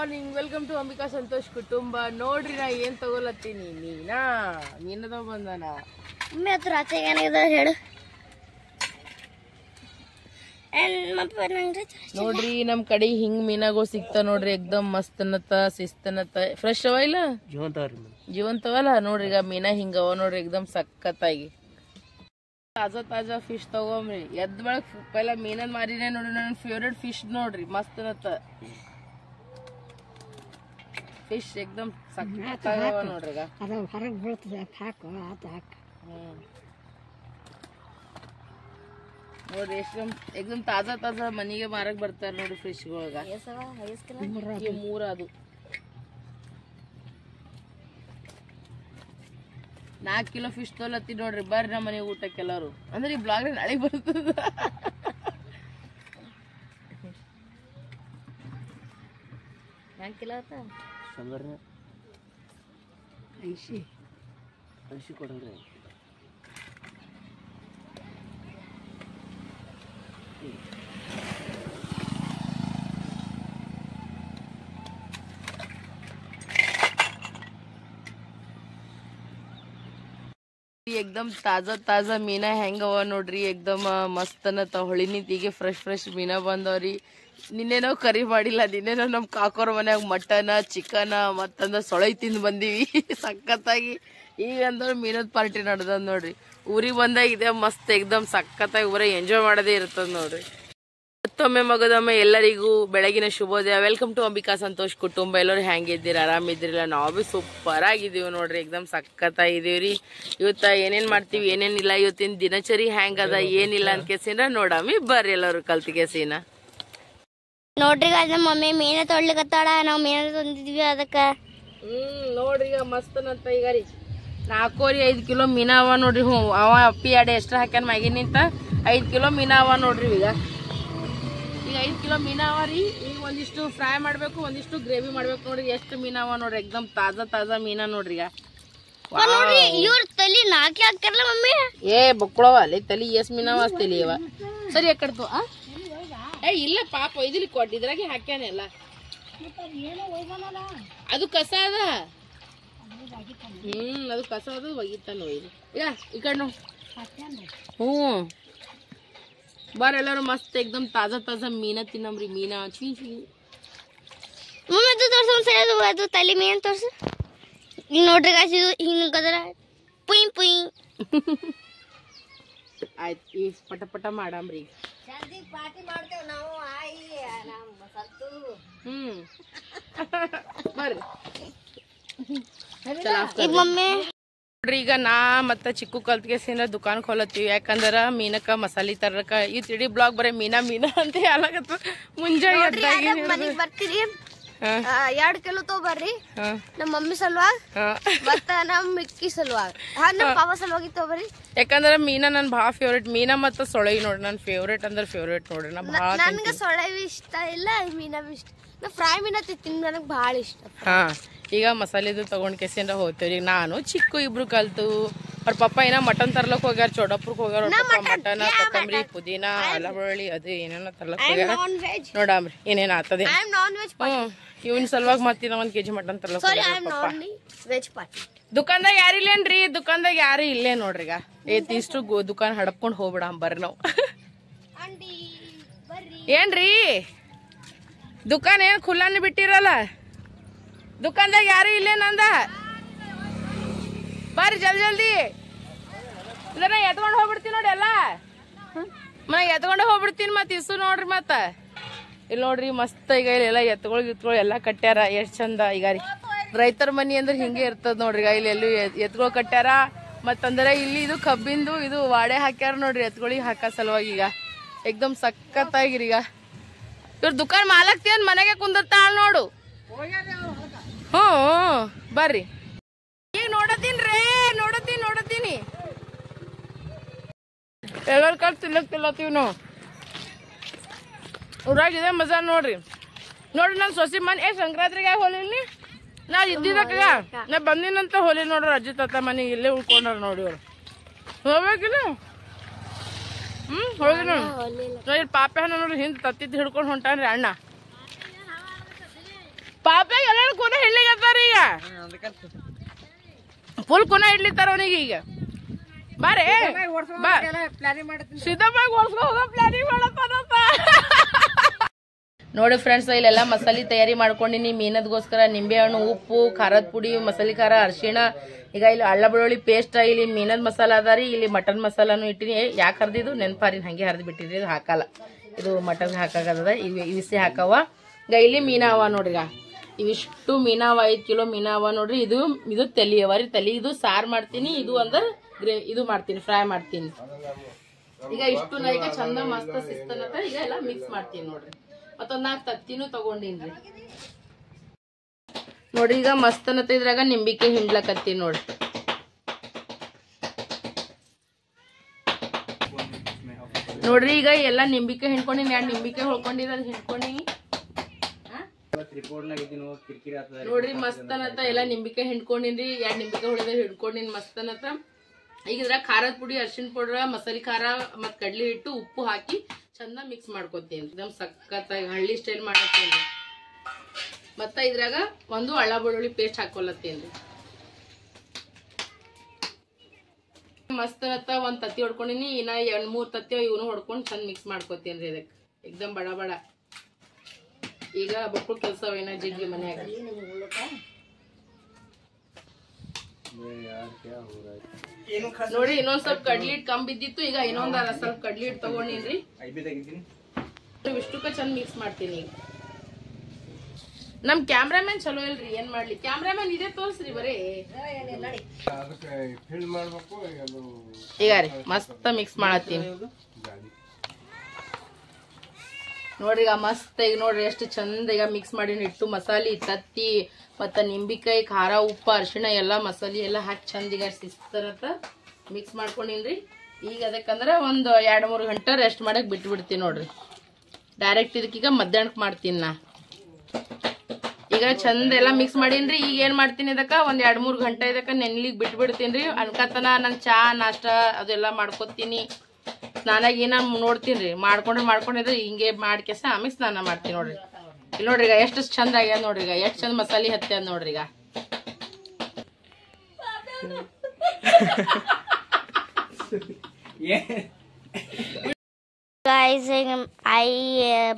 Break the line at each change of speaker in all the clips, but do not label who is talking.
Morning welcome to Ambika Santosh ಕುಟುಂಬ. ನೋಡ್ರಿ ನಾ ಏನ್ ತಗೊಳತ್ತೀನಿ. ಮೀನದ ಬಂದನ
ಹೇಳು.
ನೋಡ್ರಿ ನಮ್ ಕಡೆ ಹಿಂಗ್ ಮೀನಾಗಳು ಸಿಗ್ತಾವ ನೋಡ್ರಿ. ಎಕ್ದಮ್ ಮಸ್ತನತ ಶಿಸ್ತನತ ಫ್ರೆಶ್ ಅವ ಇಲ್ಲ ಜೀವಂತವಲ್ಲ ನೋಡ್ರಿ. ಈಗ ಮೀನಾ ಹಿಂಗವ ನೋಡ್ರಿ ಎಕ್ದಮ್ ಸಖತ್ತಾಗಿ ತಾಜಾ ತಾಜಾ ಫಿಶ್ ತಗೊಂಬ್ರಿ. ಎದ್ ಬಳಕ್ ಪೈಲ ಮೀನನ್ ಮಾರಿನೇ ನೋಡ್ರಿ. ನನ್ನ ಫೇವ್ರೇಟ್ ಫಿಶ್ ನೋಡ್ರಿ ಮಸ್ತನತ ಫಿಶ್ ಎಕ್ದಮ್ ಸಖತ್ತಾಗವ ನೋಡ್ರಿ. ಈಗ
ಹೊರಗೆ ಬೀಳ್ತದೆ ಹಾಕು
ನೋಡ್ರಿ ಎಷ್ಟು ಎಕ್ದಮ್ ತಾಜಾ ತಾಜಾ ಮನಿಗೆ ಮಾರಕ್ ಬರ್ತಾರ ನೋಡ್ರಿ ಫಿಶ್ಗಳಾಗ. ಮೂರ ಅದು 4 ಕಿಲೋ ಫಿಶ್ ತೊಲತ್ತಿ ನೋಡ್ರಿ. ಬರ್ರಿ ನಮ್ಮ ಮನೆಗೆ ಊಟಕ್ಕೆ ಎಲ್ಲಾರು. ಅಂದ್ರೆ ಈ ಬ್ಲಾಗ್ ನಾಳೆ ಬರ್ತದ.
ಐಸಿ ಕೊಡ್ರಿ.
एकदम ताजा ताजा मीना ಹೆಂಗ ಅವ ನೋಡ್ರಿ. ಎಕ್ದಮ್ ಮಸ್ತನತ ಹೊಳಿ ನಿಂತಿಗೆ ಫ್ರೆಶ್ ಮೀನಾ ಬಂದವ್ರಿ. ನಿನ್ನೆ ನಾವು ಕರಿ ಮಾಡಿಲ್ಲ. ನಿನ್ನೆ ನಾವು ನಮ್ ಕಾಕೋರ್ ಮನ್ಯಾಗ ಮಟನ್ ಚಿಕನ್ ಮತ್ತಂದ ಸೊಳೈ ತಿಂದ್ ಬಂದಿವಿ ಸಖತ್ತಾಗಿ. ಈಗ ಅಂದ್ರೆ ಮೀನದ ಪಾರ್ಟಿ ನಡ್ದದ್ ನೋಡ್ರಿ. ಊರಿಗೆ ಬಂದಾಗ ಇದೆ ಮಸ್ತ್ ಎಕ್ದಮ್ ಸಖತ್ತಾಗಿ ಊರ ಎಂಜಾಯ್ ಮಾಡೋದೇ ಇರ್ತದ ನೋಡ್ರಿ. ಮತ್ತೊಮ್ಮೆ ಮಗದೊಮ್ಮೆ ಎಲ್ಲರಿಗೂ ಬೆಳಗಿನ ಶುಭೋದಯ. ವೆಲ್ಕಮ್ ಟು ಅಂಬಿಕಾ ಸಂತೋಷ್ ಕುಟುಂಬ. ಎಲ್ಲರೂ ಹೆಂಗಿದ್ದೀರಿ? ಆರಾಮಿದ್ದೀರಿಲ್ಲ? ನಾವು ಭಿ ಸೂಪರ್ ಆಗಿದೀವಿ ನೋಡ್ರಿ. ಎಕ್ದಮ್ ಸಖತ್ತಾಗಿದೀವ್ರಿ. ಇವತ್ತ ಏನೇನ್ ಮಾಡ್ತೀವಿ ಏನೇನಿಲ್ಲ, ಇವತ್ತಿನ ದಿನಚರಿ ಹೆಂಗ್ ಅದ ಏನಿಲ್ಲ ಅಂತ ಕೇಸಿನ ನೋಡಮ್ಮಿ ಬರ್ರಿ ಎಲ್ಲರೂ ಕಲ್ತಿಗೆಸಿನ.
ನೋಡ್ರಿ ನಮ್ಮ ಮಮ್ಮಿ ಮೀನ ತೊಳ್ಲಿಕತ್ತಾಳ. ನಾವ್ ಮೀನ ತಂದಿದ್ವಿ ಅದಕ್ಕ.
ನೋಡ್ರಿ ಈಗ ಮಸ್ತನಂತ ಈಗ ರೀ 4-5 ಕಿಲೋ ಮೀನಾ ಅವ ನೋಡ್ರಿ. ಅವ ಅಪ್ಪಿ ಅಡೆ ಎಷ್ಟ್ರ ಹಾಕ್ಯಾನ ಮ್ಯಾಗಿನ ನಿಂತ 5 ಕಿಲೋ ಮೀನಾ ಅವ ನೋಡ್ರಿ. ಈಗ 5 ಕಿಲೋ ಮೀನಾ ಅವ ರೀ. ಈಗ ಒಂದಿಷ್ಟು ಫ್ರೈ ಮಾಡ್ಬೇಕು, ಒಂದಿಷ್ಟು ಗ್ರೇವಿ ಮಾಡ್ಬೇಕು ನೋಡ್ರಿ. ಎಷ್ಟು ಮೀನಾ ಅವ ನೋಡ್ರಿ. ಎಕ್ದಮ್ ತಾಜಾ ತಾಜಾ ಮೀನಾ ನೋಡ್ರಿ. ಈಗ
ಇವ್ರ ತಲಿ 4 ಹಾಕ್ಯಾರಲ್ಲ ಮಮ್ಮಿ.
ಏ ಬಕ್ಕಳವ ಅಲ್ಲಿ ತಲಿ ಎಸ್ ಮೀನಾವ ತಲಿ ಅವ. ಸರಿ ಯಾಕಡ್ತು ಇಲ್ಲ ಪಾಪ ಇದ್ರಲ್ಲಿ ಕೊಟ್ಟು ಇದ್ರಾಗೆ ಹಾಕ್ಯಾನೆಲ್ಲ. ಅದು ಕಸ ಅದ. ಅದು ಕಸ ಅದು ಒಗಿತಾನ ಒಯ್ದು. ಈಗ ಈ ಕಡೆ ಬಾರ ಎಲ್ಲಾರು ಮಸ್ತ್ ಎಕ್ದಮ್ ತಾಜಾ ತಾಜಾ ಮೀನಾ ತಿನ್ನಮ್ರಿ. ಮೀನಾ ಚೀ
ಅದು ತಲಿ ಮೀನ್ ತೋರ್ಸು. ಈಗ ನೋಡ್ರಿ ಗಾಯ್ಸ್ ಇದು ಹಿಂಗದರ ಪುಯ್ ಪುಯ್.
ಆಯ್ತು ಈ ಪಟ ಪಟ ಮಾಡಮ್ರಿ.
ಪಾರ್ಟಿ ಮಾಡ್ತೇವ್ ನಾವು.
ಬರ್ರಿ ನೋಡ್ರಿ. ಈಗ ನಾ ಮತ್ತ ಚಿಕ್ಕು ಕಲ್ತ್ಗೆಸಿಂದ ದುಕಾನ್ खोलತ್ತೀವಿ. ಯಾಕಂದ್ರ ಮೀನಕ್ಕ ಮಸಾಲಿ ತರಕ ಈ ತಿಡಿ ಬ್ಲಾಗ್ ಬರೀ ಮೀನಾ ಅಂತ ಹೇಳಕತ್ತ. ಮುಂಜಾನೆ
ಬರ್ತೀರಿ 2 ಕಿಲೋ ತಗೋಬರ್ರಿ. ನಮ್ಮ ಮಮ್ಮಿ ಸಲುವಾಗ ಮತ್ತ ನಮ್ ಮಿಕ್ಕಿ ಸಲುವಾಗ ನಮ್ಮ ಪಾಪ ಸಲುವಾಗಿ ತಗೋಬರ್ರಿ.
ಯಾಕಂದ್ರ ಮೀನಾ ನನ್ ಭಾಳ ಫೇವ್ರೇಟ್. ಮೀನಾ ಮತ್ತ ಸೊಳೈ ನೋಡ್ರಿ ನನ್ ಫೇವ್ರೇಟ್ ಅಂದ್ರೆ ಫೇವ್ರೇಟ್ ನೋಡ್ರಿ.
ನನ್ಗ ಸೊಳೈ ಇಷ್ಟ ಇಲ್ಲ, ಮೀನಾ ಇಷ್ಟ. ನಾ ಫ್ರೈ ಮೀನಾ ತಿಂತೀನಿ, ನನಗ್ ಭಾಳ ಇಷ್ಟ.
ಈಗ ಮಸಾಲೆದು ತಗೊಂಡ್ ಕೆಸಿಂದ ಹೋಗ್ತೇವ್ರಿ. ನಾನು ಚಿಕ್ಕು ಇಬ್ರು ಕಲ್ತು. ಅವ್ರ ಪಪ್ಪ ಏನೋ ಮಟನ್ ತರ್ಲಕ್ ಹೋಗ್ಯಾರ. ಚೋಡಪುರ್ಕ್ ಹೋಗ್ಯಾರ. ಮಟನ್ ಕೊತ್ತಂಬರಿ ಪುದೀನಾ ಅಲ್ಲ ಬೆಳ್ಳುಳ್ಳಿ ಅದು ಏನೇನೋ ತರ್ಲಕ್ ಹೋಗ್ಯಾರ. ನೋಡಮ್ರಿ ಏನೇನ್ ಆತದೆ. ಇವನ್ ಸಲುವಾಗಿ ಮತ್ತಿನ 1 kg ಮಟನ್ ತರ್ಲಕ್ ದುಕಾನ್ದಾಗ ಯಾರಿಲ್ಲೇನ್ರಿ? ದುಕಾನ್ದಾಗ ಯಾರು ಇಲ್ಲೇ ನೋಡ್ರಿ. ಈಗ ಇಷ್ಟು ದುಕಾನ್ ಹಡಪ್ಕೊಂಡ್ ಹೋಗ್ಬಿಡ ಬರ್ರಿ ನಾವು. ಏನ್ರಿ ದುಕಾನ್ ಏನ್ ಖುಲ್ಲಾನೆ ಬಿಟ್ಟಿರಲ್ಲ? ದುಕಾನ್ದಾಗ ಯಾರು ಇಲ್ಲೇ ನಂದ ಬರ್ರಿ ಜಲ್ದಿ. ಇಲ್ಲ ನಾ ಎತ್ಕೊಂಡ್ ಹೋಗ್ಬಿಡ್ತೀನಿ ನೋಡಿ. ಎಲ್ಲ ನಾ ಎತ್ಕೊಂಡೆ ಹೋಗ್ಬಿಡ್ತೀನಿ. ಮತ್ ಇಸು ನೋಡ್ರಿ. ಮತ್ತ ಇಲ್ಲಿ ನೋಡ್ರಿ ಮಸ್ತ್ ಈಗ ಇಲ್ಲೆಲ್ಲ ಎತ್ಗಳು ಎಲ್ಲಾ ಕಟ್ಟ್ಯಾರ. ಎಷ್ಟ್ ಚಂದ. ಈಗ ರೀ ರೈತರ ಮನಿ ಅಂದ್ರೆ ಹಿಂಗೆ ಇರ್ತದ ನೋಡ್ರಿ. ಈಗ ಇಲ್ಲಿ ಎಲ್ಲೂ ಎತ್ಗಳು ಕಟ್ಟ್ಯಾರ. ಮತ್ತಂದ್ರೆ ಇಲ್ಲಿ ಇದು ಕಬ್ಬಿಂದು ಇದು ವಾಡೆ ಹಾಕ್ಯಾರ ನೋಡ್ರಿ ಎತ್ಗಳಿಗೆ ಹಾಕ ಸಲುವಾಗಿ. ಈಗ ಎಕ್ದಮ್ ಸಖತ್ತಾಗಿರಿ. ಈಗ ಇವ್ರ ದುಕಾನ್ ಮಾಲಕ್ತಿ ಮನೆಗೆ ಕುಂದಿರ್ತಾಳ ನೋಡು. ಬರ್ರಿ ಈಗ ನೋಡತೀನಿ ಎಲ್ಲರ ಕಲ್ ತಿಲ್ಲತ್ತೀವಿ ನಾವು. ಊರಾಗಿದೆ ಮಜಾ ನೋಡ್ರಿ. ನನ್ ಸೊಸಿ ಮನೆ ಸಂಕ್ರಾಂತಿಗೆ ಹೋಲಿನಿ. ನಾ ಇದ್ದಿದ್ದಕ್ಕ ನಾ ಬಂದಿನಂತ ಹೋಲಿ ನೋಡ್ರಿ. ಅಜ್ಜಿ ತಾತ ಮನೆಗೆ ಇಲ್ಲೇ ಉಳ್ಕೊಂಡ್ರ ನೋಡಿ. ಅವ್ರು ಹೋಗ್ಬೇಕಿಲ್ಲ ಹೋಗಿ ನೋಡಿ ಪಾಪ ನೋಡ್ರಿ ಹಿಂದ್ ತತ್ತಿದ್ ಹಿಡ್ಕೊಂಡು ಹೊಂಟಾನ್ರಿ ಅಣ್ಣ. ಪಾಪ ಎಲ್ಲರೂ ಕೊನ ಹಿಡ್ಲಿಕತ್ತಾರ ಈಗ ಫುಲ್ ಕೊನ ಹಿಡ್ಲಿತ್ತಾರ ಅವನಿಗೆ ಈಗ ಬಾರೆ ಸಿದ್ದಪ್ಪಾಗಿ ಓಡಿಸ್ಕೊ ಹೋಗೋ ಪ್ಲಾನಿಂಗ್ ಮಾಡತ್ತಾನಪ್ಪ ನೋಡಿ ಫ್ರೆಂಡ್ಸ್ ಇಲ್ಲೆಲ್ಲ ಮಸಾಲೆ ತಯಾರಿ ಮಾಡ್ಕೊಂಡಿನಿ ಮೀನದ್ಗೋಸ್ಕರ ನಿಂಬೆಹಣ್ಣು ಉಪ್ಪು ಖಾರದ ಪುಡಿ ಮಸಾಲೆ ಖಾರ ಅರಿಶಿಣ ಈಗ ಇಲ್ಲಿ ಅಳ್ಳ ಬೆಳ್ಳುಳ್ಳಿ ಪೇಸ್ಟ್ ಇಲ್ಲಿ ಮೀನದ ಮಸಾಲ ಅದಾರಿ ಇಲ್ಲಿ ಮಟನ್ ಮಸಾಲಾನು ಇಟ್ಟಿನಿ ಯಾಕೆ ಹರಿದಿದ್ದು ನೆನಪಾರಿನ ಹಂಗೆ ಹರಿದು ಬಿಟ್ಟಿದ್ರಿ ಇದು ಹಾಕಲ್ಲ ಇದು ಮಟನ್ ಹಾಕಾಗದ ಇವಿಸಿ ಹಾಕವ ಈಗ ಇಲ್ಲಿ ಮೀನಾವ ನೋಡ್ರಿ ಈಗ ಇವಿಷ್ಟು ಮೀನಾವ 5 ಕಿಲೋ ಮೀನಾವ ನೋಡ್ರಿ ಇದು ತಲಿ ಅವ ರೀ ತಲಿ ಇದು ಸಾರು ಮಾಡ್ತೀನಿ ಇದು ಅಂದ್ರೆ ಇದು ಮಾಡ್ತೀನಿ ಫ್ರೈ ಮಾಡ್ತೀನಿ ಈಗ ಇಷ್ಟು ನಾ ಈಗ ಚಂದ ಮಸ್ತ್ ಸಿಸ್ತನತ್ತ ಈಗ ಎಲ್ಲ ಮಿಕ್ಸ್ ಮಾಡ್ತೀನಿ ನೋಡ್ರಿ ಮತ್ತೊಂದ್ 4 ತತ್ತಿನೂ ತಗೊಂಡಿನ್ರಿ ನೋಡ್ರಿ ಈಗ ಮಸ್ತನತ್ತ ಇದ್ರಾಗ ನಿಂಬಿಕೆ ಹಿಂಡ್ಲಕತ್ತೀನಿ ನೋಡ್ರಿ ನೋಡ್ರಿ ಈಗ ಎಲ್ಲ ನಿಂಬಿಕೆ ಹಿಂಡ್ಕೊಂಡಿನಿ 2 ನಿಂಬಿಕೆ ಹೊಳ್ಕೊಂಡಿರ ಹಿಂಡ್ಕೊಂಡಿನಿ ನೋಡ್ರಿ ಮಸ್ತನತ್ತ ಎಲ್ಲ ನಿಂಬಿಕೆ ಹಿಂಡ್ಕೊಂಡಿನ್ರಿ 2 ನಿಂಬಿಕೆ ಹೊಳಿದ ಹಿಂಡ್ಕೊಂಡಿನ್ ಮಸ್ತನತ್ತ ಈಗ ಇದ್ರಾಗ ಖಾರದ ಪುಡಿ ಅರಿಶಿಣ ಪೌಡರ್ ಮಸಾಲೆ ಖಾರ ಮತ್ ಕಡ್ಲಿ ಹಿಟ್ಟು ಉಪ್ಪು ಹಾಕಿ ಚಂದ ಮಿಕ್ಸ್ ಮಾಡ್ಕೊತೀನಿ एकदम ಸಕ್ಕತ್ತಾಗಿ ಹಳ್ಳಿ ಸ್ಟೈಲ್ ಮಾಡತ್ತೀನಿ ಮತ್ತ ಇದ್ರಾಗ ಒಂದು ಅಳ್ಳ ಬೆಳ್ಳುಳ್ಳಿ ಪೇಸ್ಟ್ ಹಾಕೊಳತ್ತೀನಿ ಮಸ್ತನತ್ತ ಒಂದ್ ತತ್ತಿ ಹೊಡ್ಕೊಂಡಿನಿ ಇನ್ನ 2-3 ತತ್ತಿ ಇವನು ಹೊಡ್ಕೊಂಡು ಚಂದ ಮಿಕ್ಸ್ ಮಾಡ್ಕೊತೀನಿ ಇದಕ್ಕೆ एकदम ಬಡ ಬಡ ಈಗ ಬಕ್ಕಳು ಕೆಲಸ ಏನ ಜಿಗ್ಗಿ ಮನ್ಯಾಗ ನೋಡಿ ಇನ್ನೊಂದ್ ಸ್ವಲ್ಪ ಕಡ್ಲಿ ಹಿಟ್ಟು ಕಮ್ಮಿ ಬಿದ್ದಿತ್ತು ಈಗ ಇನ್ನೊಂದ್ ಸ್ವಲ್ಪ ಕಡ್ಲಿ ಹಿಟ್ಟು ತಗೊಂಡಿನ್ರಿ ಇಷ್ಟಕ್ಕ ಚಂದ ಮಿಕ್ಸ್ ಮಾಡ್ತೀನಿ ಈಗ ನಮ್ ಕ್ಯಾಮ್ರಾಮನ್ ಚಲೋ ಇಲ್ರಿ ಏನ್ ಮಾಡ್ಲಿ ಕ್ಯಾಮ್ರಾಮನ್ ಇದೇ ತೋರ್ಸ್ರಿ ಬರೀ ಈಗ ರೀ ಮಸ್ತ್ ಮಿಕ್ಸ್ ಮಾಡತ್ತೀನಿ ನೋಡ್ರಿ ಈಗ ಮಸ್ತ್ ಈಗ ನೋಡ್ರಿ ಎಷ್ಟು ಚಂದ ಈಗ ಮಿಕ್ಸ್ ಮಾಡಿನ ಹಿಟ್ಟು ಮಸಾಲೆ ತತ್ತಿ ಮತ್ತ ನಿಂಬಿಕಾಯಿ ಖಾರ ಉಪ್ಪು ಅರಿಶಿಣ ಎಲ್ಲ ಮಸಾಲೆ ಎಲ್ಲ ಹಾಕಿ ಚಂದ ಈಗ ಸಿಸ್ತರತ್ತ ಮಿಕ್ಸ್ ಮಾಡ್ಕೊಂಡಿನ್ರಿ ಈಗ ಅದಕ್ಕಂದ್ರೆ ಒಂದು 2-3 ಗಂಟೆ ರೆಸ್ಟ್ ಮಾಡಕ್ ಬಿಟ್ಟು ಬಿಡ್ತೀನಿ ನೋಡ್ರಿ ಡೈರೆಕ್ಟ್ ಇದಕ್ಕೀಗ ಮಧ್ಯಾಹ್ನಕ್ಕೆ ಮಾಡ್ತೀನಿ ನಾ ಈಗ ಚಂದ ಎಲ್ಲ ಮಿಕ್ಸ್ ಮಾಡೀನ್ರಿ ಈಗ ಏನ್ ಮಾಡ್ತೀನಿ ಇದಕ್ಕ ಒಂದ್ 2-3 ಗಂಟೆ ಇದಕ್ಕ ನೆನ್ಲಿಗ್ ಬಿಟ್ಟು ಬಿಡ್ತೀನಿ ಅನ್ಕತನ ನನ್ ಚಾ ನಾಷ್ಟ ಅದೆಲ್ಲ ಮಾಡ್ಕೊತೀನಿ ಸ್ನಾನಾಗ ಏನ ನೋಡ್ತೀನಿ ಮಾಡ್ಕೊಂಡಿದ್ರೆ ಹಿಂಗೆ ಮಾಡ್ಕೆಸ ಆಮೇಲೆ ಸ್ನಾನ ಮಾಡ್ತೀನಿ ನೋಡ್ರಿ ಇಲ್ಲಿ ನೋಡ್ರಿ ಈಗ ಎಷ್ಟು ಚಂದ ಆಗ್ಯದ ನೋಡ್ರಿ ಈಗ ಎಷ್ಟು ಚಂದ ಮಸಾಲೆ ಹತ್ತದ ನೋಡ್ರಿ ಈಗ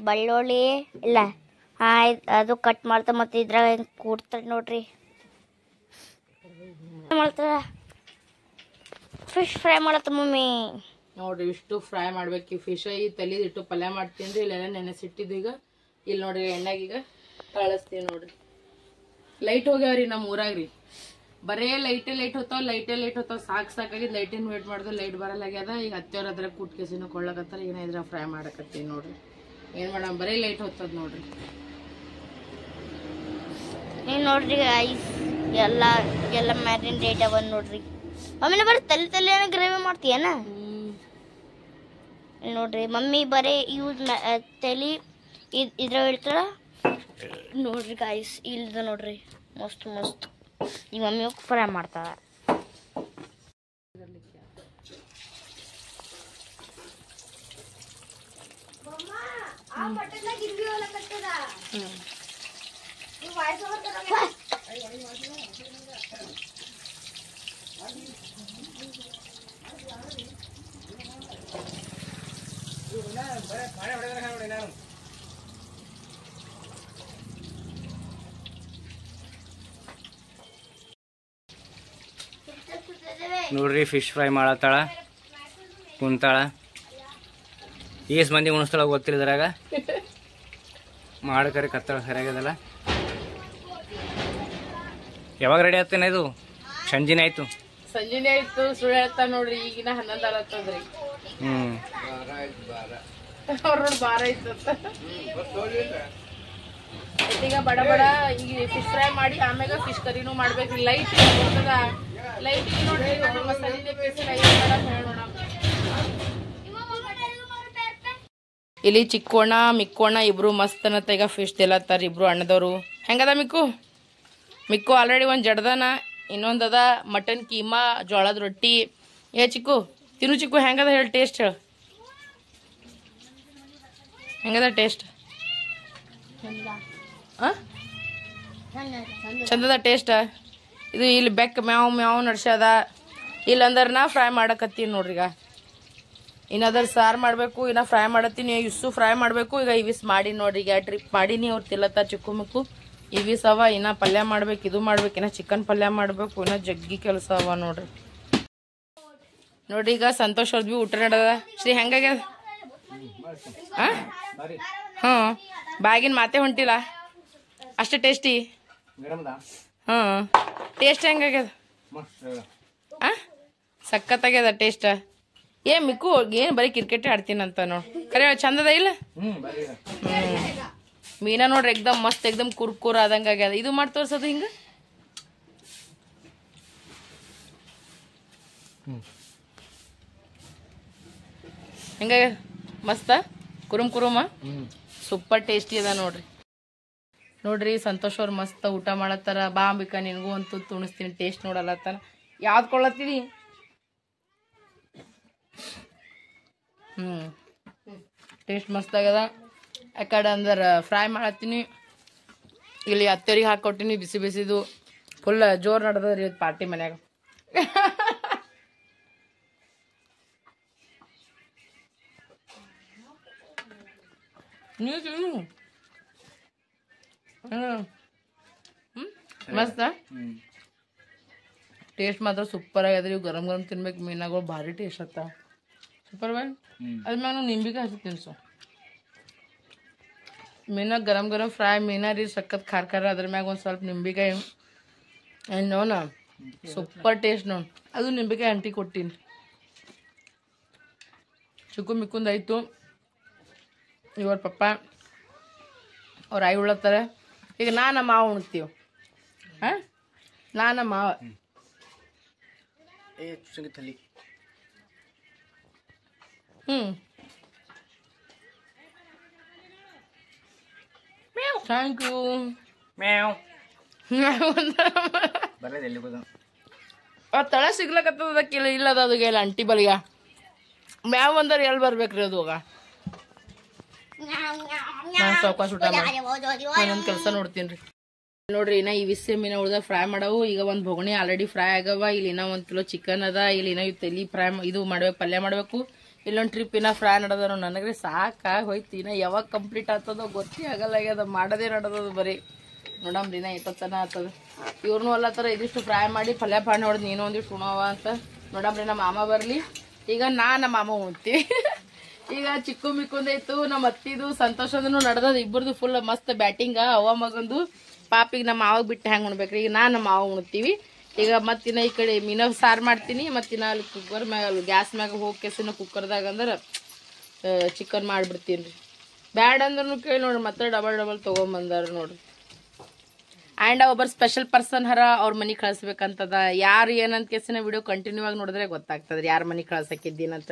ಬೆಳ್ಳುಳ್ಳಿ ಇಲ್ಲ ಅದು ಕಟ್ ಮಾಡ್ತಾ ಮತ್ತೆ ಇದ್ರಾಗ ಹೆಂಗ್ ಕೂಡ್ತಾರ ನೋಡ್ರಿ ಮಾಡ್ತಾರ ಫಿಶ್ ಫ್ರೈ ಮಾಡತ್ತ ಮಮ್ಮಿ
ನೋಡ್ರಿ ಇಷ್ಟು ಫ್ರೈ ಮಾಡ್ಬೇಕು ಫಿಶ್ ಈ ತಲಿದಿಟ್ಟು ಪಲ್ಯ ಮಾಡ್ತೀನಿ ಇಲ್ಲೆಲ್ಲ ನೆನೆಸಿಟ್ಟಿದ್ದು ಈಗ ಇಲ್ಲಿ ನೋಡ್ರಿ ಎಣ್ಣೆಗ ಈಗ ಕಳಿಸ್ತೀವಿ ನೋಡ್ರಿ ಲೈಟ್ ಹೋಗ್ಯಾವ್ರಿ ನಮ್ಮ ಊರಾಗ್ರಿ ಬರೇ ಲೈಟ್ ಹೋತಾವ ಸಾಕಾಗಿ ಲೈಟಿನ ವೇಟ್ ಮಾಡಿದ್ರೆ ಲೈಟ್ ಬರಲ್ಲಾಗ್ಯದ ಈಗ ಹತ್ತಿಯವ್ರ ಅದ್ರ ಕುಟ್ಕೆಸಿನ ಕೊಳ್ಳಕತ್ತಾರ ಏನ ಇದ್ರ ಫ್ರೈ ಮಾಡಕತ್ತೀವಿ ನೋಡ್ರಿ ಏನ್ ಮಾಡಮ್ ಬರೇ ಲೈಟ್ ಹೋಗ್ತದ ನೋಡ್ರಿ
ನೋಡ್ರಿ ಐಸ್ ಎಲ್ಲ ಮ್ಯಾರಿನ್ ರೇಟ್ ಅವ ನೋಡ್ರಿ ಆಮೇಲೆ ಬರೀ ತಲೆ ಗ್ರೇವಿ ಮಾಡ್ತೀಯನ ನೋಡ್ರಿ ಮಮ್ಮಿ ಬರೀ ಯೂಸ್ ತಲೆ ಇದ್ರಾಗ ಇಡ್ತಾರ ನೋಡ್ರಿ ಗಾಯ್ಸ್ ಇಲ್ದ ನೋಡ್ರಿ ಮಸ್ತ್ ಈ ಮಮ್ಮಿ ಫ್ರೈ ಮಾಡ್ತಾರ
ನೋಡ್ರಿ ಫಿಶ್ ಫ್ರೈ ಮಾಡತ್ತಾಳ ಕುಂತಾಳ ಮಂದಿ ಉಣಿಸ್ತಾಳ ಗೊತ್ತಿಲ್ಲ ಇದ್ರಾಗ ಮಾಡಕರಿ ಕತ್ತಾಳ ಸರಿಯಾಗದಲ್ಲ ಯಾವಾಗ ರೆಡಿ ಆಗ್ತೇನೆ ಇದು ಸಂಜಿನೇ ಆಯ್ತು
ಸುಳ್ಳು ಹೇಳ್ತಾ ನೋಡ್ರಿ ಈಗಿನ 11 ಆಗ್ತದ್ರಿ ಅವ್ರ ಬಾರ ಈಗ ಬಡ ಈಗ ಫಿಶ್ ಫ್ರೈ ಮಾಡಿ ಆಮ್ಯಾಗ ಫಿಶ್ ಕರಿನೂ ಮಾಡ್ಬೇಕ್ರಿ ಲೈಟ್ ಬರ್ತದ ಲೈಟ್ ನೋಡ್ರಿ ಮಸಾಲೆ ಇಲ್ಲಿ ಚಿಕ್ಕೋಣ ಮಿಕ್ಕೋಣ ಇಬ್ರು ಮಸ್ತ್ ಅನ್ನತ್ತ ಈಗ ಫಿಶ್ ತೆಲತ್ತಾರ ಇಬ್ರು ಅಣ್ಣದವ್ರು ಹೆಂಗದ ಮಿಕ್ಕು ಆಲ್ರೆಡಿ ಒಂದ್ ಜಡ್ದನ ಇನ್ನೊಂದದ ಮಟನ್ ಕೀಮಾ ಜೋಳದ ರೊಟ್ಟಿ ಚಿಕ್ಕು ತಿನ್ನು ಚಿಕ್ಕು ಹೆಂಗದ ಹೇಳಿ ಟೇಸ್ಟ್ ಹೇಳ ಹೆಂಗದ ಟೇಸ್ಟ್ ಚಂದದ ಟೇಸ್ಟ್. ಇದು ಇಲ್ಲಿ ಬೆಕ್ಕ ಮ್ಯಾವ್ ಮ್ಯಾವ್ ನಡ್ಸ್ಯದ. ಇಲ್ಲಂದ್ರೆ ನಾ ಫ್ರೈ ಮಾಡಕತ್ತೀನಿ ನೋಡ್ರಿ. ಈಗ ಇನ್ನಾದ್ರ ಸಾರು ಮಾಡಬೇಕು, ಇನ್ನ ಫ್ರೈ ಮಾಡತ್ತೀನಿ. ಇಷ್ಟು ಫ್ರೈ ಮಾಡಬೇಕು. ಈಗ ಇವಿಸ್ ಮಾಡಿ ನೋಡ್ರಿ. ಈಗ ಟ್ರಿಪ್ ಮಾಡೀನಿ. ಅವ್ರು ತಿಲ್ಲತ್ತ ಚಿಕ್ಕು ಮುಕ್ಕು ಇವಿಸ್ ಅವ. ಇನ್ನ ಪಲ್ಯ ಮಾಡ್ಬೇಕು, ಇದು ಮಾಡ್ಬೇಕು, ಇನ್ನ ಚಿಕನ್ ಪಲ್ಯ ಮಾಡಬೇಕು. ಇನ್ನ ಜಗ್ಗಿ ಕೆಲಸ ಅವ ನೋಡ್ರಿ. ನೋಡ್ರಿ ಈಗ ಸಂತೋಷ್ ಅವ್ರದ್ದು ಊಟ ನಡದ. ಶ್ರೀ ಹೆಂಗಾಗ್ಯದ? ಹ್ಞೂ ಬಾಗಿನ ಮಾತೆ ಹೊಂಟಿಲ್ಲ ಅಷ್ಟು ಟೇಸ್ಟಿ. ಹ್ಞೂ ಟೇಸ್ಟ್ ಹೆಂಗಾಗ್ಯದ? ಸಖತ್ತಾಗ್ಯದ ಟೇಸ್ಟ್. ಮಿಕ್ಕು ಏನು ಬರೀ ಕ್ರಿಕೆಟ್ ಆಡ್ತೀನಂತ ನೋಡ್. ಕರೆ ಚಂದದ ಇಲ್ಲ? ಮೀನಾ ನೋಡ್ರಿ ಎಕ್ದಮ್ ಮಸ್ತ್, ಎಕ್ದಮ್ ಕುರ್ಕುರ್ ಆದಂಗ ಆಗ್ಯದ. ಇದು ಮಾಡಿ ತೋರ್ಸೋದು ಹಿಂಗ. ಹೆಂಗಾಗ್ಯದ? ಮಸ್ತ ಕುರುಮ್ ಕುರುಮ ಸೂಪರ್ ಟೇಸ್ಟಿ ಅದ ನೋಡ್ರಿ. ನೋಡ್ರಿ ಸಂತೋಷ್ ಅವ್ರು ಮಸ್ತ್ ಊಟ ಮಾಡತ್ತಾರ. ಬಾ ಅಂಬಿಕಾ ನಿನಗೂ ಅಂತೂ ತುಣಿಸ್ತೀನಿ. ಟೇಸ್ಟ್ ನೋಡಲ್ಲತ್ತಾರ. ಯಾವ್ದು ಕೊಳ್ಳತ್ತೀನಿ? ಟೇಸ್ಟ್ ಮಸ್ತ್ ಆಗ್ಯದ. ಯಾಕಡೆ ಅಂದ್ರೆ ಫ್ರೈ ಮಾಡತ್ತೀನಿ. ಇಲ್ಲಿ ಅತ್ತರಿಗೆ ಹಾಕೊಟ್ಟಿನಿ ಬಿಸಿ ಬಿಸಿದು. ಫುಲ್ ಜೋರ್ ನಡೆದ್ರಿ ಪಾರ್ಟಿ ಮನ್ಯಾಗ. ನೀವು ಮಸ್ತ ಟೇಸ್ಟ್ ಮಾತ್ರ ಸೂಪರ್ ಆಗ್ಯದ್ರಿ. ಇವು ಗರಂ ಗರಂ ತಿನ್ಬೇಕು. ಮೀನಾಗಳು ಭಾರಿ ಟೇಸ್ಟ್ ಅತ್ತ ಸೂಪರ್ ಬಾಯ್. ಅದ್ಮ್ಯಾಗ ನಾವು ನಿಂಬಿಕಾಯಿ ಹಚ್ಚಿ ತಿನ್ಸು. ಮೀನಾಗ ಗರಂ ಗರಂ ಫ್ರೈ ಮೀನಾ ರೀ ಸಖತ್ ಖಾರ ಖಾರ. ಅದ್ರ ಮ್ಯಾಗ ಒಂದು ಸ್ವಲ್ಪ ನಿಂಬಿಕಾಯಿ ನೋನ ಸೂಪರ್ ಟೇಸ್ಟ್ ನೋಡ್. ಅದು ನಿಂಬಿಕಾಯಿ ಅಂಟಿ ಕೊಟ್ಟೀನಿ. ಚಿಕ್ಕು ಮಿಕ್ಕುಂದು ಆಯಿತು. ಇವ್ರ ಪಪ್ಪ ಅವ್ರ ಆಯಿ ಉಳತ್ತಾರೆ. ಈಗ ನಾನು ಮಾವ ಉಣ್ತೀವಿ. ಹಾಂ ನಾನು ಮಾವ ಥ್ಯಾಂಕ್ ಯು. ತಳ ಸಿಗ್ಲಕತ್ತದ ಇಲ್ಲದ ಅದು ಗೆಲ್ಲ ಅಂಟಿ ಬಲಿಗ ಮ್ಯಾವ್ ಬಂದ್ರೆ ಎಲ್ಲಿ ಬರ್ಬೇಕ್ರಿ ಅದು. ನಾನು ಸಾವಕಾಶ ಊಟ ಮಾಡಿ ನಾನೊಂದು ಕೆಲಸ ನೋಡ್ತೀನಿ ರೀ. ನೋಡ್ರಿ ಇನ್ನ ಈ ವಿಸ್ಸೆ ಮೀನ ಉಳ್ದ ಫ್ರೈ ಮಾಡವು. ಈಗ ಒಂದು ಬೊಗಣಿ ಆಲ್ರೆಡಿ ಫ್ರೈ ಆಗವ. ಇಲ್ಲಿ ಇನ್ನ 1 ಕಿಲೋ ಚಿಕನ್ ಅದ. ಇಲ್ಲಿ ಇನ್ನ ತಲಿ ಫ್ರೈ ಇದು ಮಾಡ್ಬೇಕು, ಪಲ್ಯ ಮಾಡ್ಬೇಕು. ಇಲ್ಲೊಂದು ಟ್ರಿಪ್ ಇನ್ನ ಫ್ರೈ ನಡದ. ನನಗ್ರಿ ಸಾಕಾಗಿ ಹೋಯ್ತು. ಇನ್ನ ಯಾವಾಗ ಕಂಪ್ಲೀಟ್ ಆಗ್ತದೋ ಗೊತ್ತೇ ಆಗಲ್ಲ. ಆಗ್ಯದ ಮಾಡೋದೇ ನಡದದು ಬರೀ. ನೋಡಮ್ರಿ ಇನ್ನ ಎಷ್ಟೊತ್ತನ ಆಗ್ತದ. ಇವ್ರನ್ನೂ ಅಲ್ಲತ್ತಾರ ಇದಿಷ್ಟು ಫ್ರೈ ಮಾಡಿ ಪಲ್ಯ ಪಾಣಿ ಹೊಡೆದು ನೀನು ಒಂದಿಷ್ಟು ಉಣವ ಅಂತ. ನೋಡಮ್ರಿ ನಮ್ಮ ಮಾಮ ಬರಲಿ. ಈಗ ನಮ್ಮ ಮಾಮ ಉಣ್ತೀವಿ. ಈಗ ಚಿಕ್ಕು ಮಿಕ್ಕೊಂದೈತು. ನಮ್ಮ ಅತ್ತಿದು ಸಂತೋಷದನು ನಡ್ದದ. ಇಬ್ಬರದು ಫುಲ್ ಮಸ್ತ್ ಬ್ಯಾಟಿಂಗ. ಅವ ಮಗಂದು ಪಾಪಿಗೆ ನಮ್ಮ ಮಾವಾಗ ಬಿಟ್ಟು ಹೆಂಗೆ ಉಣ್ಬೇಕ್ರಿ. ಈಗ ನಮ್ಮ ಮಾವ ಉಣ್ತೀವಿ. ಈಗ ಮತ್ತಿನ್ನ ಈ ಕಡೆ ಮೀನ ಸಾರು ಮಾಡ್ತೀನಿ. ಮತ್ತಿನ್ನ ಅಲ್ಲಿ ಕುಕ್ಕರ್ ಮ್ಯಾಗ ಅಲ್ಲಿ ಗ್ಯಾಸ್ ಮ್ಯಾಗ ಹೋಗ್ಕೆಸಿನ ಕುಕ್ಕರ್ದಾಗ ಅಂದ್ರೆ ಚಿಕನ್ ಮಾಡಿಬಿಡ್ತೀನಿ ರೀ. ಬ್ಯಾಡ್ ಅಂದ್ರೂ ಕೇಳಿ ನೋಡ್ರಿ ಮತ್ತೆ ಡಬಲ್ ತೊಗೊಂಬಂದಾರ ನೋಡ್ರಿ. ಆ್ಯಂಡ್ ಒಬ್ಬರು ಸ್ಪೆಷಲ್ ಪರ್ಸನ್ ಹರ ಅವ್ರ ಮನೆಗೆ ಕಳಿಸ್ಬೇಕಂತದ. ಯಾರು ಏನಂತ ಕೇಸಿನ ವಿಡಿಯೋ ಕಂಟಿನ್ಯೂ ಆಗಿ ನೋಡಿದ್ರೆ ಗೊತ್ತಾಗ್ತದ್ರಿ ಯಾರ ಮನೆಗೆ ಕಳ್ಸಕ್ಕಿದ್ದೀನಂತ.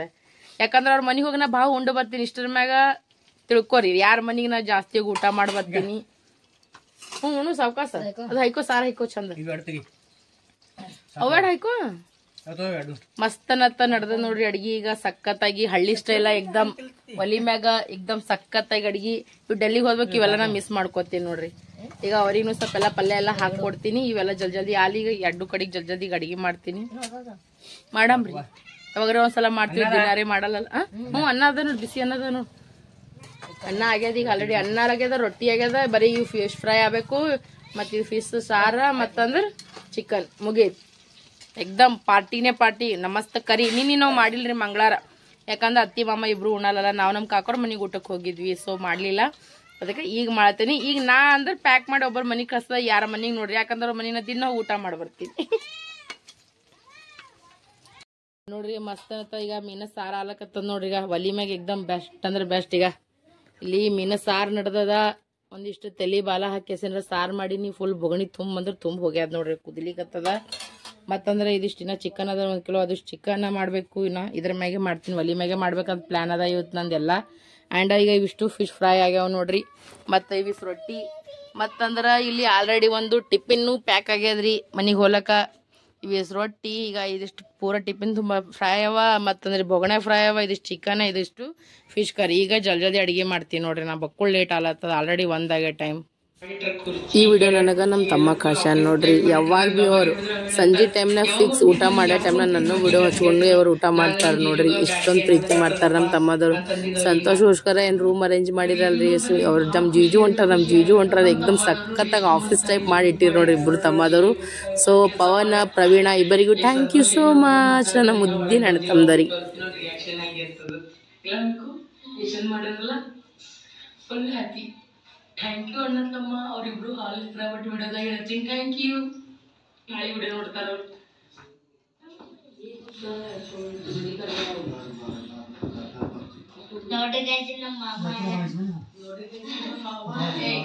ಯಾಕಂದ್ರೆ ಅವ್ರ ಮನೆಗೆ ಹೋಗಿ ನಾ ಭಾಳ ಉಂಡು ಬರ್ತೀನಿ. ಇಷ್ಟರ ಮ್ಯಾಗ ತಿಳ್ಕೊರಿ ಯಾರ ಮನೆಗೆ ನಾ ಜಾಸ್ತಿ ಊಟ ಮಾಡಿ ಬರ್ತೀನಿ. ಹ್ಞೂ ಸಾವ್ಕಾಸ ಅದು ಹೈಕೋ ಸಾರು ಹೈಕೋ ಚಂದ ಅವಾಡ್ ಹೈಕೋ ಮಸ್ತನತ್ತ ನಡ್ದ ನೋಡ್ರಿ ಅಡ್ಗಿ. ಈಗ ಸಖತ್ತಾಗಿ ಹಳ್ಳಿ ಸ್ಟೈಲ ಎಕ್ದಮ್ ಒಲಿ ಮ್ಯಾಗ ಎಕ್ದಮ್ ಸಖತ್ತಾಗಿ ಅಡ್ಗಿ. ಇವ್ ಡೆಲ್ಲಿಗೆ ಹೋಗ್ಬೇಕು. ಇವೆಲ್ಲ ನಾ ಮಿಸ್ ಮಾಡ್ಕೋತೀನಿ ನೋಡ್ರಿ. ಈಗ ಅವ್ರಿಗೂ ಸ್ವಲ್ಪ ಎಲ್ಲ ಪಲ್ಯ ಎಲ್ಲ ಹಾಕೊಡ್ತೀನಿ. ಇವೆಲ್ಲ ಜಲ್ದಿ ಆಲಿಗೆ 2 ಕಡೆಗೆ ಜಲ್ದಿ ಅಡ್ಗಿ ಮಾಡ್ತೀನಿ. ಮಾಡಮ್ರಿ ಯಾವಾಗ ಒಂದ್ಸಲ ಮಾಡ್ತೀವಿ. ದಿನಾರೇ ಮಾಡಲ್ಲ. ಹ್ಞೂ ಅನ್ನ ಅದ ನೋಡಿ, ಬಿಸಿ ಅನ್ನದ ನೋಡಿ. ಅನ್ನ ಆಗ್ಯದ. ಈಗ ಆಲ್ರೆಡಿ ಅನ್ನ ಆಗ್ಯದ, ರೊಟ್ಟಿ ಆಗ್ಯದ. ಬರೀ ಇವು ಫಿಶ್ ಫ್ರೈ ಆಗಬೇಕು. ಮತ್ತು ಇವು ಫಿಶ್ ಸಾರ ಮತ್ತಂದ್ರೆ ಚಿಕನ್ ಮುಗೀತು. ಎಕ್ದಮ್ ಪಾರ್ಟಿನೇ ಪಾರ್ಟಿ. ನಮಸ್ತೆ ಕರಿ ನಿನ್ನೆ ನಾವು ಮಾಡಿಲ್ರಿ ಮಂಗಳಾರ. ಯಾಕಂದ್ರೆ ಅತ್ತಿ ಮಾಮ ಇಬ್ರು ಉಣಲ್ಲ. ನಾವು ನಮ್ಮ ಕಾಕೋರ ಮನೆಗೆ ಊಟಕ್ಕೆ ಹೋಗಿದ್ವಿ. ಸೊ ಮಾಡಲಿಲ್ಲ. ಅದಕ್ಕೆ ಈಗ ಮಾಡ್ತೀನಿ. ಈಗ ನಾ ಅಂದ್ರೆ ಪ್ಯಾಕ್ ಮಾಡಿ ಒಬ್ಬರ ಮನೆಗೆ ಕಳ್ಸದ. ಯಾರ ಮನೆಗೆ ನೋಡ್ರಿ. ಯಾಕಂದ್ರೆ ಅವ್ರ ಮನೆನ ದಿನ ಊಟ ಮಾಡಿ ಬರ್ತೀನಿ ನೋಡ್ರಿ. ಮಸ್ತ್ ಅಂತ ಈಗ ಮೀನ ಸಾರು ಆಲಕತ್ತದ ನೋಡ್ರಿ. ಈಗ ಒಲಿ ಮ್ಯಾಗ ಎಕ್ದಮ್ ಬೆಸ್ಟ್ ಅಂದ್ರೆ ಬೆಸ್ಟ್. ಈಗ ಇಲ್ಲಿ ಮೀನ ಸಾರು ನಡ್ದದ. ಒಂದಿಷ್ಟು ತಲೆ ಬಾಲ ಹಾಕಿ ಸಾರು ಮಾಡೀನಿ. ಫುಲ್ ಬೊಗಣಿ ಅಂದ್ರೆ ತುಂಬ ಹೋಗ್ಯಾದ ನೋಡ್ರಿ. ಕುದಿಲಿಕತ್ತದ. ಮತ್ತಂದ್ರೆ ಇದಿಷ್ಟು ಇನ್ನ ಚಿಕನ್ ಅದ 1 ಕಿಲೋ. ಅದಿಷ್ಟು ಚಿಕನ್ ಮಾಡಬೇಕು. ಇನ್ನ ಇದ್ರ ಮ್ಯಾಗೆ ಮಾಡ್ತೀನಿ. ಒಲಿ ಮ್ಯಾಗೆ ಮಾಡ್ಬೇಕಂತ ಪ್ಲಾನ್ ಅದ ಇವತ್ತು ನಂದೆಲ್ಲ. ಆ್ಯಂಡ್ ಈಗ ಇವಿಷ್ಟು ಫಿಶ್ ಫ್ರೈ ಆಗ್ಯಾವ ನೋಡ್ರಿ. ಮತ್ತು ಇವಿಷ್ಟು ರೊಟ್ಟಿ. ಮತ್ತಂದ್ರೆ ಇಲ್ಲಿ ಆಲ್ರೆಡಿ ಒಂದು ಟಿಫಿನ್ನು ಪ್ಯಾಕ್ ಆಗ್ಯದ್ರಿ ಮನೆಗೆ ಹೋಲಕ. ಇವಿಷ್ಟು ರೊಟ್ಟಿ. ಈಗ ಇದಿಷ್ಟು ಪೂರ ಟಿಫಿನ್ ತುಂಬ ಫ್ರೈ ಅವ. ಮತ್ತಂದ್ರೆ ಬೊಗಣೆ ಫ್ರೈ ಅವ. ಇದಿಷ್ಟು ಚಿಕನ್, ಇದಿಷ್ಟು ಫಿಶ್ ಕರಿ. ಈಗ ಜಲ್ದಿ ಅಡುಗೆ ಮಾಡ್ತೀನಿ ನೋಡ್ರಿ. ನಾ ಬಕ್ಕುಳ್ ಲೇಟ್ ಆಲತ್ತದ. ಆಲ್ರೆಡಿ 1 ಆಗ್ಯ ಟೈಮ್. ಈ ವಿಡಿಯೋ ನನಗೆ ನಮ್ಮ ತಮ್ಮ ಕಳ್ಸ್ಯಾನ ನೋಡ್ರಿ. ಯಾವಾಗ ಭೀ ಅವರು ಸಂಜೆ ಟೈಮ್ನಾಗ ಫಿಕ್ಸ್ ಊಟ ಮಾಡೋ ಟೈಮ್ನಾಗ ನನ್ನ ವಿಡಿಯೋ ಹಚ್ಕೊಂಡು ಅವ್ರು ಊಟ ಮಾಡ್ತಾರೆ ನೋಡ್ರಿ. ಇಷ್ಟೊಂದು ಪ್ರೀತಿ ಮಾಡ್ತಾರೆ ನಮ್ಮ ತಮ್ಮದವ್ರು. ಸಂತೋಷಗೋಸ್ಕರ ಏನು ರೂಮ್ ಅರೇಂಜ್ ಮಾಡಿರಲ್ರಿ. ಅವ್ರು ನಮ್ಮ ಜೀಜು ಹೊಂಟಾರ ಎಕ್ದಮ್ ಸಖತ್ತಾಗಿ ಆಫೀಸ್ ಟೈಪ್ ಮಾಡಿ ಇಟ್ಟಿರು ನೋಡ್ರಿ ಇಬ್ಬರು ತಮ್ಮದವರು. ಸೊ ಪವನ ಪ್ರವೀಣ ಇಬ್ಬರಿಗೂ ಥ್ಯಾಂಕ್ ಯು ಸೋ ಮಚ್. ನನ್ನ ಮುದ್ದಿನ ಅಣ್ಣ ತಮ್ಮದವ್ರಿಗೆ ಫುಲ್ ಹ್ಯಾಪಿ. ಥ್ಯಾಂಕ್ ಯು ಅಣ್ಣ ತಮ್ಮ. ಅವ್ರಿಬ್ರು ಹಾಲ್ ಬಟ್ ವಿಡಿಯೋದಾಗ ಹೇಳ್ತೀನಿ ಥ್ಯಾಂಕ್ ಯು. ನಾಳೆ ವಿಡಿಯೋ ನೋಡ್ತಾರ ಅವ್ರು.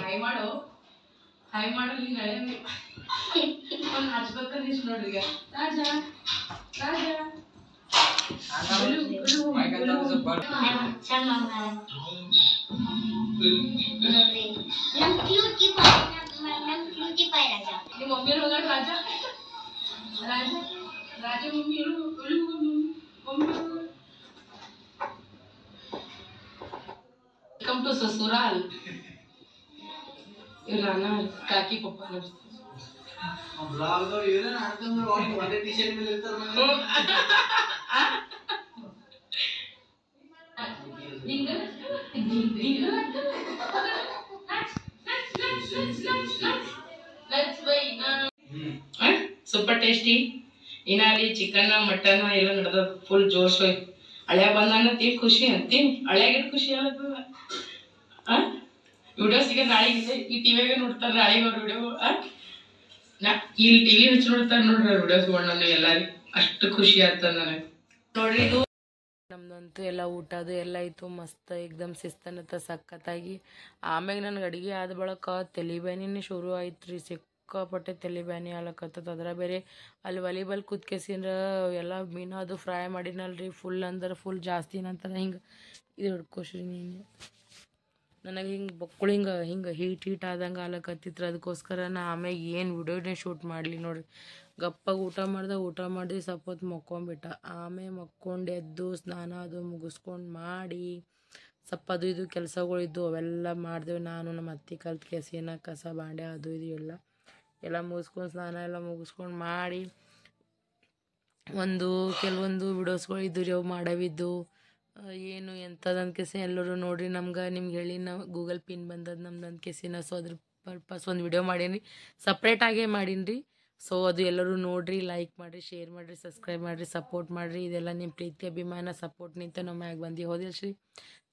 ಹಾಯ್ ಮಾಡೋ ನೀನು ನಾಳೆ ಒಂದು ಹಚ್ಬೇಕಂದ್ರೆ ಇಷ್ಟು ನೋಡ್ರಿ. ಈಗ ರಾಜ ನಿಮ್ಮ ಮಮ್ಮಿ ಹೋಗ ರಾಜ ಮಮ್ಮಿ ವೆಲ್ಕಮ್ ಟು ससुराल. राना काकी पप्पा ಸೂಪರ್ ಟೇಸ್ಟಿ. ಇನ್ನ ಅಲ್ಲಿ ಚಿಕನ್ ಮಟನ್ ಎಲ್ಲ ನಡೆದ ಫುಲ್ ಜೋಶ್ ಹೋಯ್. ಹಳೆ ಬಂದಾನ ತೀರ್ ಖುಷಿ ಅಂತೀನಿ. ಹಳೆಗೆ ಖುಷಿ ಆಗತ್ತದ. ವಿಡಿಯೋಸಿಗೆ ನಾಳೆಗೆ ಈ ಟಿವಿಯಾಗ ನೋಡ್ತಾರೆ ನಾಳೆಗೆ ಅವ್ರ ವಿಡಿಯೋ. ಇಲ್ಲಿ ಟಿವಿ ಹಚ್ಚಿ ನೋಡ್ತಾರೆ ನೋಡ್ರಿ ಅವ್ರ ವಿಡಿಯೋಸ್ಗಳನ್ನ ಎಲ್ಲಾರಿ. ಅಷ್ಟು ಖುಷಿ ಆಗ್ತದ ನನಗೆ ನೋಡ್ರಿ. ಇದು ನಮ್ದಂತೂ ಎಲ್ಲ ಊಟದು ಎಲ್ಲ ಇತ್ತು ಮಸ್ತ್ ಎಕ್ದಮ್ ಶಿಸ್ತನತ್ತ ಸಖತ್ತಾಗಿ. ಆಮ್ಯಾಗ ನನಗೆ ಅಡುಗೆ ಆದ ಬಳಕ ತಲೆಬ್ಯಾನಿನೇ ಶುರು ಆಯ್ತು ರೀ. ಸಿಕ್ಕಾಪಟ್ಟೆ ತಲೆಬ್ಯಾನಿ ಆಲಕತ್ತದ. ಅದ್ರ ಬೇರೆ ಅಲ್ಲಿ ವಾಲಿಬಾಲ್ ಕೂತ್ಕೆಸಿಂದ್ರ ಎಲ್ಲ ಮೀನು ಅದು ಫ್ರೈ ಮಾಡಿನಲ್ರಿ. ಫುಲ್ ಅಂದ್ರೆ ಫುಲ್ ಜಾಸ್ತಿ ನಂತರ ಹಿಂಗೆ ಇದು ಹಿಡ್ಕೋಶ್ರಿ ನೀನು ನನಗೆ ಹಿಂಗೆ ಬಕ್ಕಳು ಹಿಂಗೆ ಹೀಟ್ ಆದಂಗೆ ಆಲಕತ್ತಿತ್ತು. ಅದಕ್ಕೋಸ್ಕರ ನಾ ಆಮ್ಯಾಗ ಏನು ವಿಡಿಯೋನೇ ಶೂಟ್ ಮಾಡಲಿ ನೋಡ್ರಿ. ಗಪ್ಪಾಗಿ ಊಟ ಮಾಡಿದ್ವಿ ಸ್ವಲ್ಪ ಹೊತ್ತು ಮಕ್ಕೊಂಬಿಟ್ಟ. ಆಮೇಲೆ ಮಕ್ಕೊಂಡು ಎದ್ದು ಸ್ನಾನ ಅದು ಮುಗಿಸ್ಕೊಂಡು ಮಾಡಿ ಸ್ವಲ್ಪ ಅದು ಇದು ಕೆಲಸಗಳಿದ್ದು ಅವೆಲ್ಲ ಮಾಡಿದೆವು. ನಾನು ನಮ್ಮ ಅತ್ತೆ ಕಲ್ತು ಕೆಸಿನ ಕಸ ಬಾಂಡೆ ಅದು ಇದು ಎಲ್ಲ ಮುಗಿಸ್ಕೊಂಡು ಸ್ನಾನ ಎಲ್ಲ ಮುಗಿಸ್ಕೊಂಡು ಮಾಡಿ ಕೆಲವೊಂದು ವಿಡಿಯೋಸ್ಗಳು ಇದ್ದು ರೀ ಅವು ಮಾಡವಿದ್ದು. ಏನು ಎಂಥದ್ದು ಕೆಸಿ ಎಲ್ಲರೂ ನೋಡಿರಿ. ನಿಮ್ಗೆ ಹೇಳಿ ನಾವು ಗೂಗಲ್ ಪಿನ್ ಬಂದದ್ದು ನಮ್ದು ಕೆಸಿನ. ಸೊ ಅದ್ರ ಪರ್ಪಸ್ ಒಂದು ವಿಡಿಯೋ ಮಾಡೀನಿ, ಸಪ್ರೇಟಾಗೇ ಮಾಡೀನಿ ರೀ. ಸೊ ಅದು ಎಲ್ಲರೂ ನೋಡಿರಿ, ಲೈಕ್ ಮಾಡಿರಿ, ಶೇರ್ ಮಾಡಿರಿ, ಸಬ್ಸ್ಕ್ರೈಬ್ ಮಾಡಿರಿ, ಸಪೋರ್ಟ್ ಮಾಡಿರಿ. ಇದೆಲ್ಲ ನಿಮ್ಮ ಪ್ರೀತಿ ಅಭಿಮಾನ ಸಪೋರ್ಟ್ ನಿಂತ ನಮ್ಮ ಮ್ಯಾಗ ಬಂದು ಹೋದಿಲ್ಲ ರೀ.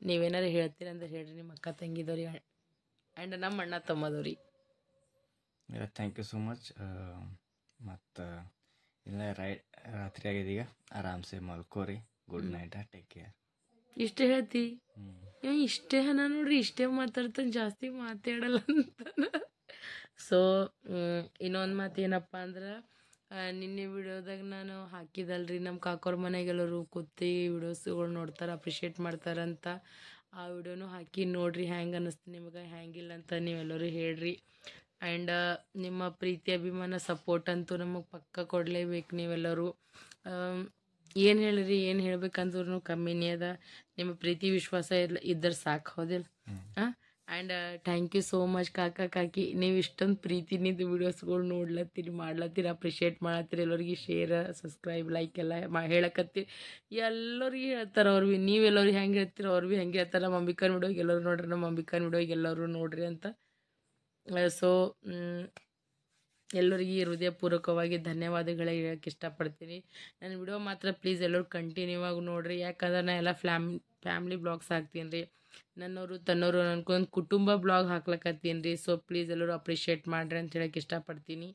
ನೀವೇನಾರು ಹೇಳ್ತೀರಂದ್ರೆ ಹೇಳ್ರಿ ನಿಮ್ಮ ಅಕ್ಕ ತಂಗಿದವ್ರಿ ಆ್ಯಂಡ್ ನಮ್ಮ ಅಣ್ಣ ತಮ್ಮದವ್ರಿ.
Thank you so much. ಮತ್ತು ಇಲ್ಲ ರಾತ್ರಿ ಆಗಿದೆ, ಈಗ ಆರಾಮ್ಸೆ ಮಲ್ಕೋರಿ. Good night, take care.
ಇಷ್ಟೇ ಹೇಳ್ತಿ? ಇಷ್ಟೇ ನಾನು ನೋಡ್ರಿ, ಇಷ್ಟೇ ಮಾತಾಡ್ತಾನೆ, ಜಾಸ್ತಿ ಮಾತಾಡಲ್ಲ ಅಂತಾನೆ. ಸೊ ಇನ್ನೊಂದು ಮಾತು ಏನಪ್ಪ ಅಂದ್ರೆ, ನಿನ್ನೆ ವಿಡಿಯೋದಾಗ ನಾನು ಹಾಕಿದಲ್ರಿ ನಮ್ಮ ಕಾಕೋರ ಮನೆಗೆಲ್ಲರೂ ಕೂತಿ ವಿಡಿಯೋಸ್ಗಳು ನೋಡ್ತಾರೆ, ಅಪ್ರಿಷಿಯೇಟ್ ಮಾಡ್ತಾರಂತ. ಆ ವಿಡಿಯೋನು ಹಾಕಿ ನೋಡ್ರಿ. ಹ್ಯಾಂಗೆ ಅನ್ನಿಸ್ತು ನಿಮಗೆ, ಹ್ಯಾಂಗಿಲ್ಲ ಅಂತ ನೀವೆಲ್ಲರೂ ಹೇಳ್ರಿ. ಆ್ಯಂಡ್ ನಿಮ್ಮ ಪ್ರೀತಿ ಅಭಿಮಾನ ಸಪೋರ್ಟ್ ಅಂತೂ ನಮಗೆ ಪಕ್ಕ ಕೊಡಲೇಬೇಕು ನೀವೆಲ್ಲರೂ. ಏನು ಹೇಳಿರಿ, ಏನು ಹೇಳ್ಬೇಕಂದ್ರೂ ಕಮ್ಮಿನೇ ಅದ. ನಿಮ್ಮ ಪ್ರೀತಿ ವಿಶ್ವಾಸ ಇದ್ದರೆ ಸಾಕು, ಹೌದಿಲ್ಲ? And thank you so much ಕಾಕಿ. ನೀವು ಇಷ್ಟೊಂದು ಪ್ರೀತಿನಿಂದ ವೀಡಿಯೋಸ್ಗಳು ನೋಡ್ಲತ್ತೀರಿ, ಮಾಡ್ಲತ್ತೀರಿ, ಅಪ್ರಿಷಿಯೇಟ್ ಮಾಡತ್ತೀರಿ. ಎಲ್ಲರಿಗೆ ಶೇರ್, ಸಬ್ಸ್ಕ್ರೈಬ್, ಲೈಕ್ ಎಲ್ಲ ಹೇಳಕತ್ತೀರಿ. ಎಲ್ಲರಿಗೆ ಹೇಳ್ತಾರೆ ಅವ್ರು ಭೀ. ನೀವೆಲ್ಲರಿಗೆ ಹೆಂಗೆ ಹೇಳ್ತೀರಿ ಅವ್ರು ಭೀ ಹೆಂಗೆ ಹೇಳ್ತಾರೆ. ನಮ್ಮ ಅಂಬಿಕಾನ್ ವಿಡಿಯೋಗೆ ಎಲ್ಲರೂ ನೋಡ್ರಿ, ನಮ್ಮ ಅಂಬಿಕಾನ್ ವಿಡಿಯೋಗೆ ಎಲ್ಲರೂ ನೋಡ್ರಿ ಅಂತ. ಸೊ ಎಲ್ಲರಿಗೆ ಹೃದಯಪೂರ್ವಕವಾಗಿ ಧನ್ಯವಾದಗಳೇ ಹೇಳೋಕ್ಕೆ ಇಷ್ಟಪಡ್ತೀನಿ. ನನ್ನ ವಿಡಿಯೋ ಮಾತ್ರ ಪ್ಲೀಸ್ ಎಲ್ಲರೂ ಕಂಟಿನ್ಯೂ ಆಗಿ ನೋಡಿರಿ. ಯಾಕಂದ್ರೆ ನಾ ಎಲ್ಲ ಫ್ಯಾಮ್ಲಿ ಬ್ಲಾಗ್ಸ್ ಹಾಕ್ತೀನಿ ರೀ. ನನ್ನವರು ತನ್ನವರು ಅನ್ಕೊಂಡು ಕುಟುಂಬ ಬ್ಲಾಗ್ ಹಾಕ್ಲಕತ್ತೀನಿ ರೀ. ಸೊ ಪ್ಲೀಸ್ ಎಲ್ಲರೂ ಅಪ್ರಿಷಿಯೇಟ್ ಮಾಡಿರಿ ಅಂತ ಹೇಳೋಕ್ಕೆ ಇಷ್ಟಪಡ್ತೀನಿ.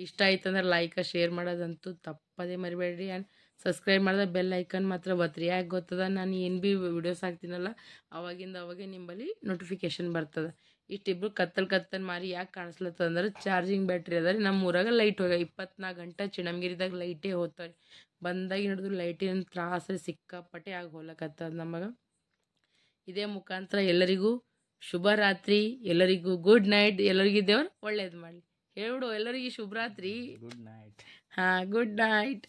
ಇಷ್ಟ ಆಯ್ತಂದ್ರೆ ಲೈಕ್ ಶೇರ್ ಮಾಡೋದಂತೂ ತಪ್ಪದೇ ಮರಿಬೇಡ್ರಿ. ಆ್ಯಂಡ್ ಸಬ್ಸ್ಕ್ರೈಬ್ ಮಾಡಿದ್ರೆ ಬೆಲ್ ಐಕನ್ ಮಾತ್ರ ಒತ್ತಿರಿ. ಯಾಕೆ ಗೊತ್ತದ, ನಾನು ಏನು ಭೀ ವಿಡಿಯೋಸ್ ಹಾಕ್ತೀನಲ್ಲ ಅವಾಗೆ ನಿಂಬಲ್ಲಿ ನೋಟಿಫಿಕೇಶನ್ ಬರ್ತದೆ. ಇಷ್ಟಿಬ್ರು ಕತ್ತಲ್ ಮಾರಿ ಯಾಕೆ ಕಾಣಿಸ್ಲತ್ತದ ಅಂದ್ರೆ ಚಾರ್ಜಿಂಗ್ ಬ್ಯಾಟ್ರಿ ಅದ ರೀ. ನಮ್ಮ ಊರಾಗ ಲೈಟ್ ಹೋಗ್ಯಾವ 24 ಗಂಟೆ. ಚಿಣಮಗಿರಿದಾಗ ಲೈಟೇ ಹೋಗ್ತಾರೆ. ಬಂದಾಗಿ ಹಿಡಿದು ಲೈಟಿನ ತ್ರಾಸ ಸಿಕ್ಕಾಪಟ್ಟೆ ಆಗಿ ಹೋಗ್ಲಕತ್ತದ ನಮಗೆ. ಇದೇ ಮುಖಾಂತರ ಎಲ್ಲರಿಗೂ ಶುಭ ರಾತ್ರಿ, ಎಲ್ಲರಿಗೂ ಗುಡ್ ನೈಟ್. ಎಲ್ಲರಿಗೂ ದೇವ್ರು ಒಳ್ಳೇದು ಮಾಡಲಿ. ಹೇಳ್ಬಿಡು ಎಲ್ಲರಿಗೂ ಶುಭರಾತ್ರಿ.
Good night.
ಹಾಂ, ಗುಡ್ ನೈಟ್.